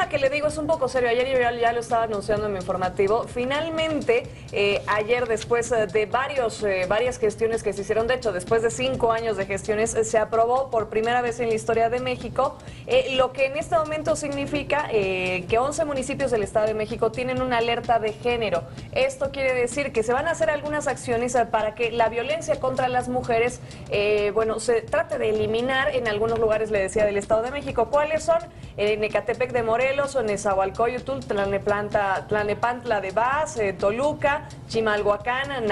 tema que le digo es un poco serio. Ayer yo ya lo estaba anunciando en mi informativo. Finalmente, ayer después de varias gestiones que se hicieron, de hecho, después de 5 años de gestiones, se aprobó por primera vez en la historia de México, lo que en este momento significa que 11 municipios del Estado de México tienen una alerta de género. Esto quiere decir que se van a hacer algunas acciones para que la violencia contra las mujeres, se trate de eliminar en algunos lugares, le decía, del Estado de México. ¿Cuáles son? En Ecatepec de Morelos, Nezahualcóyotl, Tlalnepantla de Vaz, Toluca, Chimalhuacán,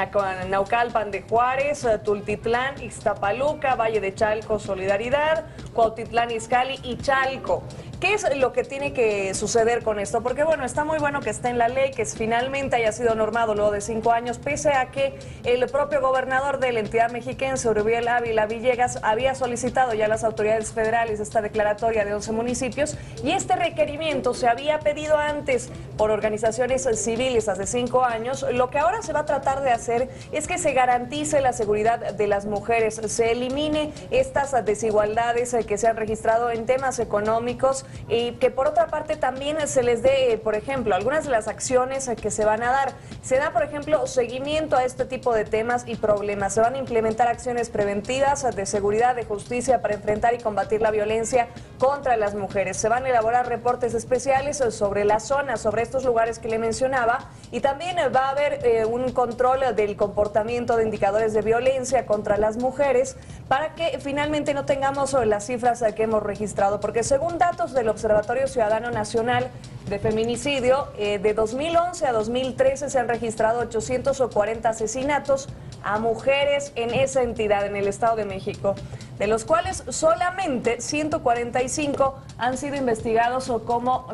Naucalpan de Juárez, Tultitlán, Ixtapaluca, Valle de Chalco, Solidaridad, Cuautitlán Izcalli y Chalco. ¿Qué es lo que tiene que suceder con esto? Porque bueno, está muy bueno que esté en la ley, que finalmente haya sido normado luego de 5 años, pese a que el propio gobernador de la entidad mexiquense, Uriel Ávila Villegas, había solicitado ya a las autoridades federales esta declaratoria de 11 municipios, y este requerimiento se había pedido antes por organizaciones civiles hace 5 años. Lo que ahora se va a tratar de hacer es que se garantice la seguridad de las mujeres, se elimine estas desigualdades que se han registrado en temas económicos, y que por otra parte también se les dé, por ejemplo, algunas de las acciones que se van a dar. Se da, por ejemplo, seguimiento a este tipo de temas y problemas. Se van a implementar acciones preventivas de seguridad, de justicia para enfrentar y combatir la violencia contra las mujeres. Se van a elaborar reportes especiales sobre las zonas, sobre estos lugares que le mencionaba, y también va a haber un control del comportamiento de indicadores de violencia contra las mujeres para que finalmente no tengamos las cifras que hemos registrado, porque según datos del Observatorio Ciudadano Nacional de Feminicidio, de 2011 a 2013 se han registrado 840 asesinatos a mujeres en esa entidad, en el Estado de México, de los cuales solamente 145 han sido investigados o como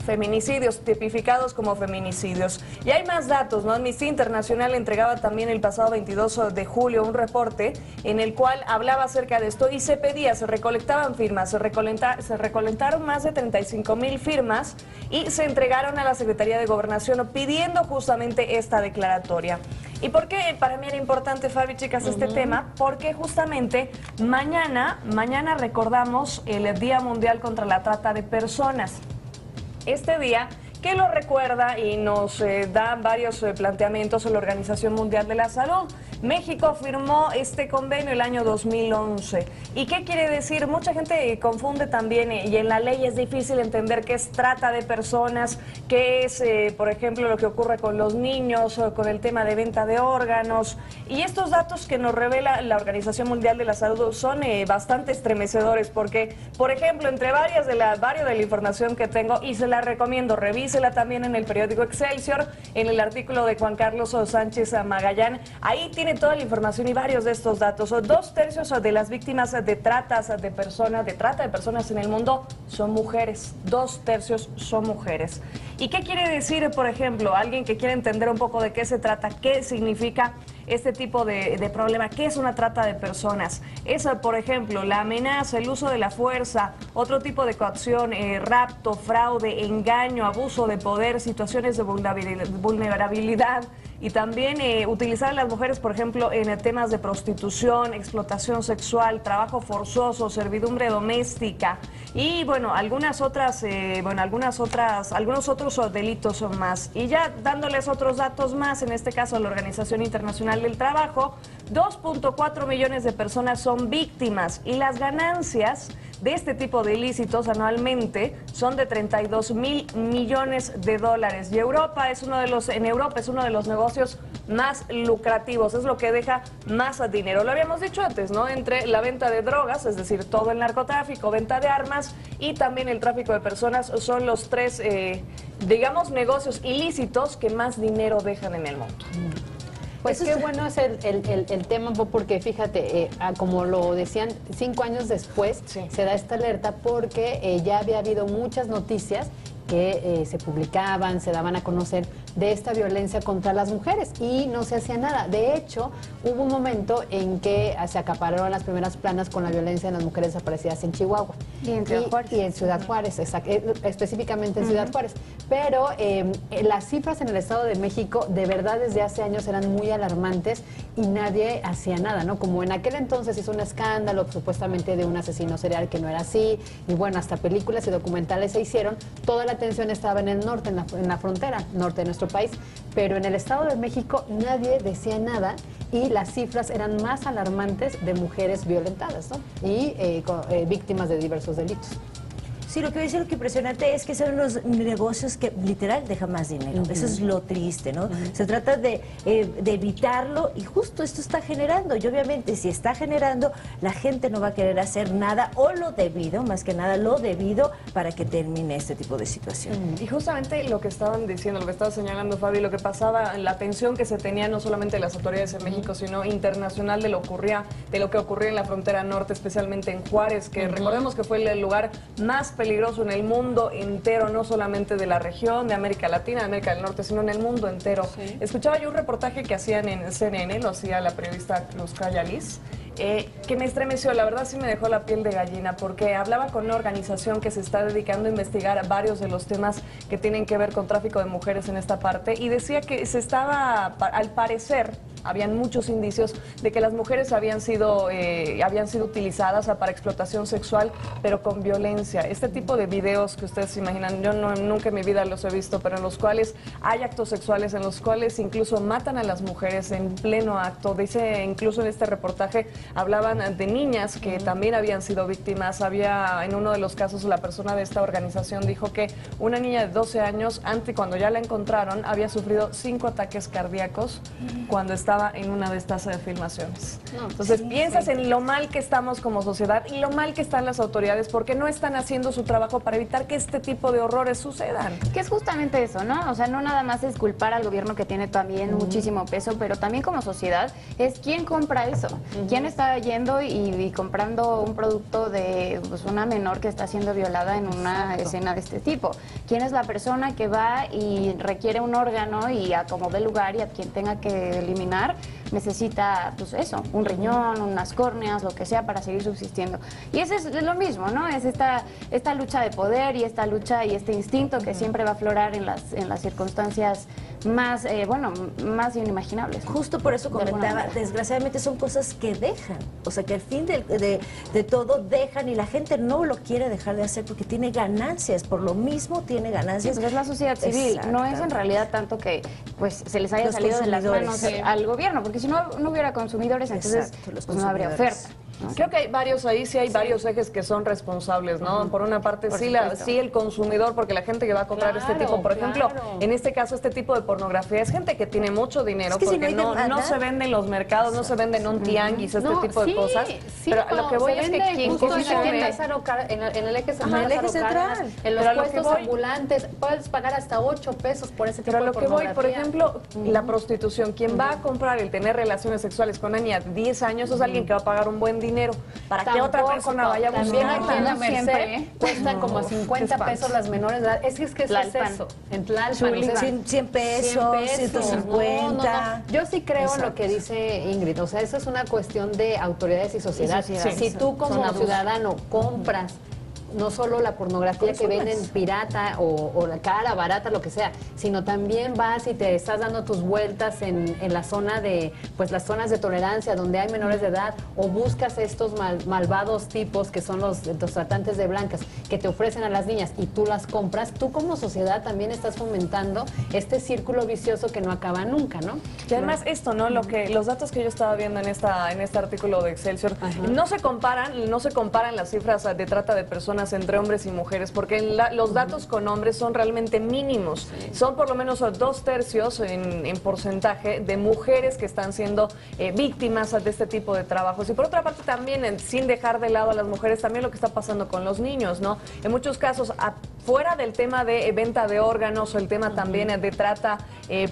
feminicidios, tipificados como feminicidios. Y hay más datos, ¿no? Amnistía Internacional entregaba también el pasado 22 de julio un reporte en el cual hablaba acerca de esto y se pedía, se recolectaban firmas, se recolectaron más de 35,000 firmas y se entregaron a la Secretaría de Gobernación pidiendo justamente esta declaratoria. ¿Y por qué para mí era importante, Fabi, chicas, este tema? Porque justamente mañana recordamos el Día Mundial contra la Trata de Personas. Este día que lo recuerda y nos da varios planteamientos en la Organización Mundial de la Salud. México firmó este convenio el año 2011. ¿Y qué quiere decir? Mucha gente confunde también, y en la ley es difícil entender qué es trata de personas, qué es, por ejemplo, lo que ocurre con los niños, o con el tema de venta de órganos. Y estos datos que nos revela la Organización Mundial de la Salud son bastante estremecedores, porque, por ejemplo, entre varios de la información que tengo, y se la recomiendo, revísela también en el periódico Excelsior, en el artículo de Juan Carlos Sánchez Magallán, ahí tiene toda la información y varios de estos datos. 2/3 de las víctimas de trata de personas en el mundo son mujeres. 2/3 son mujeres. ¿Y qué quiere decir, por ejemplo, alguien que quiere entender un poco de qué se trata, qué significa este tipo de problema? ¿Qué es una trata de personas? Es, por ejemplo, la amenaza, el uso de la fuerza, otro tipo de coacción, rapto, fraude, engaño, abuso de poder, situaciones de vulnerabilidad, y también utilizar a las mujeres, por ejemplo, en temas de prostitución, explotación sexual, trabajo forzoso, servidumbre doméstica y algunos otros delitos más. Y ya dándoles otros datos más, en este caso la Organización Internacional del Trabajo, 2.4 millones de personas son víctimas, y las ganancias de este tipo de ilícitos anualmente son de 32,000 millones de dólares. Y en Europa es uno de los negocios más lucrativos, es lo que deja más dinero. Lo habíamos dicho antes, ¿no? Entre la venta de drogas, es decir, todo el narcotráfico, venta de armas y también el tráfico de personas, son los tres, negocios ilícitos que más dinero dejan en el mundo. Pues qué bueno es el tema, porque fíjate, como lo decían, 5 años después se da esta alerta porque ya había habido muchas noticias que se publicaban, se daban a conocer de esta violencia contra las mujeres y no se hacía nada. De hecho, hubo un momento en que se acapararon las primeras planas con la violencia en las mujeres desaparecidas en Chihuahua. Y en Ciudad Juárez. Y en Ciudad Juárez, específicamente en Ciudad Juárez. Pero las cifras en el Estado de México de verdad desde hace años eran muy alarmantes y nadie hacía nada, ¿no? Como en aquel entonces hizo un escándalo supuestamente de un asesino serial que no era así, y bueno, hasta películas y documentales se hicieron, toda la atención estaba en el norte, en la frontera norte de nuestro país, pero en el Estado de México nadie decía nada y las cifras eran más alarmantes de mujeres violentadas, ¿no? Y víctimas de diversos delitos. Sí, lo que voy a decir, lo que impresionante es que son unos negocios que literal dejan más dinero. Eso es lo triste, ¿no? Se trata de evitarlo y justo esto está generando. Y obviamente si está generando, la gente no va a querer hacer nada o lo debido, más que nada lo debido para que termine este tipo de situación. Y justamente lo que estaban diciendo, lo que estaba señalando Fabi, lo que pasaba, la atención que se tenía no solamente las autoridades en México, sino internacional de lo que ocurría en la frontera norte, especialmente en Juárez, que recordemos que fue el lugar más peligroso en el mundo entero, no solamente de la región, de América Latina, de América del Norte, sino en el mundo entero. Sí. Escuchaba yo un reportaje que hacían en CNN, lo hacía la periodista Luz Liz, que me estremeció, la verdad sí me dejó la piel de gallina, porque hablaba con una organización que se está dedicando a investigar varios de los temas que tienen que ver con tráfico de mujeres en esta parte, y decía que se estaba, al parecer, habían muchos indicios de que las mujeres habían sido utilizadas para explotación sexual, pero con violencia. Este tipo de videos que ustedes se imaginan, yo nunca en mi vida los he visto, pero en los cuales hay actos sexuales, en los cuales incluso matan a las mujeres en pleno acto. Dice, incluso en este reportaje, hablaban de niñas que también habían sido víctimas. Había, en uno de los casos, la persona de esta organización dijo que una niña de 12 años, cuando ya la encontraron, había sufrido 5 ataques cardíacos cuando estaba en una de estas filmaciones. Entonces piensas en lo mal que estamos como sociedad y lo mal que están las autoridades porque no están haciendo su trabajo para evitar que este tipo de horrores sucedan. Que es justamente eso, ¿no? O sea, no nada más es culpar al gobierno, que tiene también muchísimo peso, pero también como sociedad es quién compra eso, quién está yendo y comprando un producto de pues, una menor que está siendo violada en una escena de este tipo. ¿Quién es la persona que va y requiere un órgano y a como dé lugar y a quien tenga que eliminar necesita, pues eso, un riñón, unas córneas, lo que sea para seguir subsistiendo? Y eso es lo mismo, ¿no? Es esta lucha de poder y esta lucha y este instinto que siempre va a aflorar en las circunstancias más, más inimaginables. Justo por eso comentaba, desgraciadamente son cosas que dejan, o sea que al fin de todo dejan y la gente no lo quiere dejar de hacer porque tiene ganancias, por lo mismo tiene ganancias. Sí, pues es la sociedad civil, no es en realidad tanto que pues se les haya salido de las manos al gobierno, porque si no hubiera consumidores, entonces pues no habría oferta. ¿No? Creo que hay varios ahí, sí hay varios ejes que son responsables, ¿no? Por una parte sí el consumidor, porque la gente que va a comprar este tipo, por ejemplo, en este caso este tipo de pornografía es gente que tiene mucho dinero, es que porque si no se vende en los mercados, no se vende en un tianguis, este tipo de cosas. Pero lo que voy es que quien consume en el eje central, en los puestos ambulantes, puedes pagar hasta 8 pesos por ese tipo de pornografía. Pero lo que voy, por ejemplo, la prostitución, quien va a comprar el tener relaciones sexuales con una niña de 10 años es alguien que va a pagar un buen dinero para que otra persona vaya a buscar. También aquí en la Merced cuestan como 50 pesos las menores de edad. Es que eso es eso. En Tlalpan, 100 pesos, 150. Yo sí creo en lo que dice Ingrid. O sea, eso es una cuestión de autoridades y sociedad. Si tú como ciudadano compras no solo la pornografía que venden pirata o la cara, barata, lo que sea, sino también vas y te estás dando tus vueltas en la zona de, pues las zonas de tolerancia donde hay menores de edad, o buscas estos malvados tipos que son los tratantes de blancas que te ofrecen a las niñas y tú las compras, tú como sociedad también estás fomentando este círculo vicioso que no acaba nunca, ¿no? Y además esto, ¿no? Los datos que yo estaba viendo en este artículo de Excelsior, no se comparan las cifras de trata de personas entre hombres y mujeres, porque los datos con hombres son realmente mínimos. Son por lo menos 2/3 en porcentaje de mujeres que están siendo víctimas de este tipo de trabajos. Y por otra parte también, sin dejar de lado a las mujeres, también lo que está pasando con los niños, ¿no? En muchos casos, fuera del tema de venta de órganos o el tema también de trata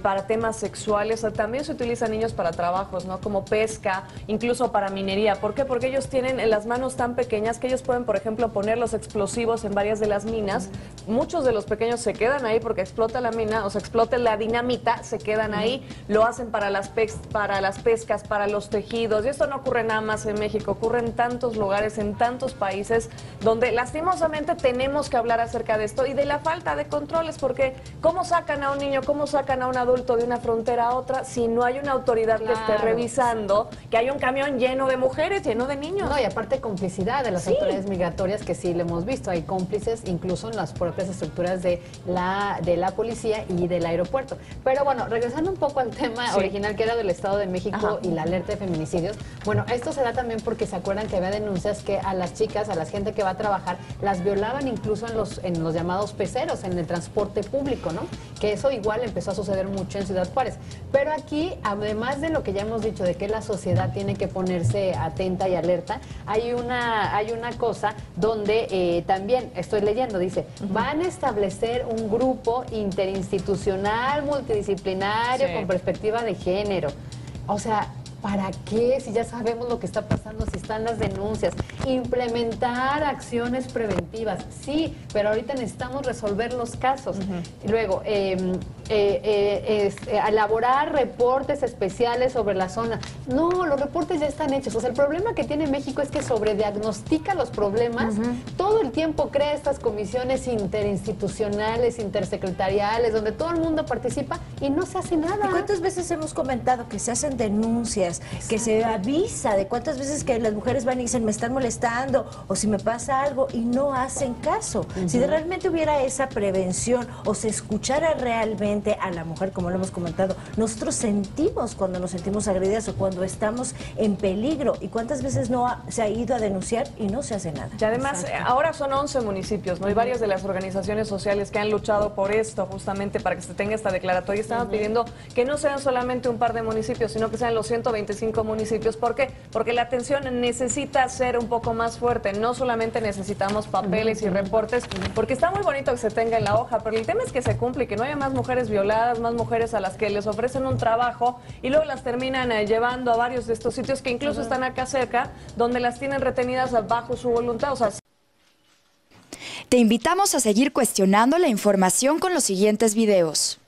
para temas sexuales, también se utilizan niños para trabajos, ¿no? Como pesca, incluso para minería. ¿Por qué? Porque ellos tienen las manos tan pequeñas que ellos pueden, por ejemplo, ponerlos explosivos en varias de las minas. Muchos de los pequeños se quedan ahí porque explota la mina, o sea, explota la dinamita, se quedan ahí, lo hacen para las pescas, para los tejidos. Y esto no ocurre nada más en México, ocurre en tantos lugares, en tantos países, donde lastimosamente tenemos que hablar acerca de esto y de la falta de controles, porque ¿cómo sacan a un niño, cómo sacan a un adulto de una frontera a otra si no hay una autoridad que esté revisando que hay un camión lleno de mujeres, lleno de niños? No, y aparte complicidad de las autoridades migratorias, que sí lo hemos visto, hay cómplices incluso en las propias estructuras de la policía y del aeropuerto. Pero bueno, regresando un poco al tema original que era del Estado de México y la alerta de feminicidios, bueno, esto se da también porque se acuerdan que había denuncias que a las chicas, a la gente que va a trabajar, las violaban incluso en los llamados peceros, en el transporte público, ¿no? Que eso igual empezó a suceder mucho en Ciudad Juárez. Pero aquí, además de lo que ya hemos dicho, de que la sociedad tiene que ponerse atenta y alerta, hay una cosa donde también estoy leyendo, dice, van a establecer un grupo interinstitucional, multidisciplinario, con perspectiva de género. O sea, ¿para qué? Si ya sabemos lo que está pasando, si están las denuncias. Implementar acciones preventivas, sí, pero ahorita necesitamos resolver los casos. Luego, elaborar reportes especiales sobre la zona. No, los reportes ya están hechos. O sea, el problema que tiene México es que sobrediagnostica los problemas. Todo el tiempo crea estas comisiones interinstitucionales, intersecretariales, donde todo el mundo participa y no se hace nada. ¿Y cuántas veces hemos comentado que se hacen denuncias, que se avisa de cuántas veces que las mujeres van y dicen me están molestando o si me pasa algo y no hacen caso? Si realmente hubiera esa prevención o se escuchara realmente a la mujer, como lo hemos comentado, nosotros sentimos cuando nos sentimos agredidas o cuando estamos en peligro, y cuántas veces no se ha ido a denunciar y no se hace nada. Y además, ahora son 11 municipios, ¿no? Y varias de las organizaciones sociales que han luchado por esto, justamente para que se tenga esta declaratoria, estaban pidiendo que no sean solamente un par de municipios, sino que sean los 125 municipios. ¿Por qué? Porque la atención necesita ser un poco más fuerte. No solamente necesitamos papeles y reportes, porque está muy bonito que se tenga en la hoja, pero el tema es que se cumple y que no haya más mujeres violadas, más mujeres a las que les ofrecen un trabajo y luego las terminan llevando a varios de estos sitios que incluso están acá cerca, donde las tienen retenidas bajo su voluntad. O sea, te invitamos a seguir cuestionando la información con los siguientes videos.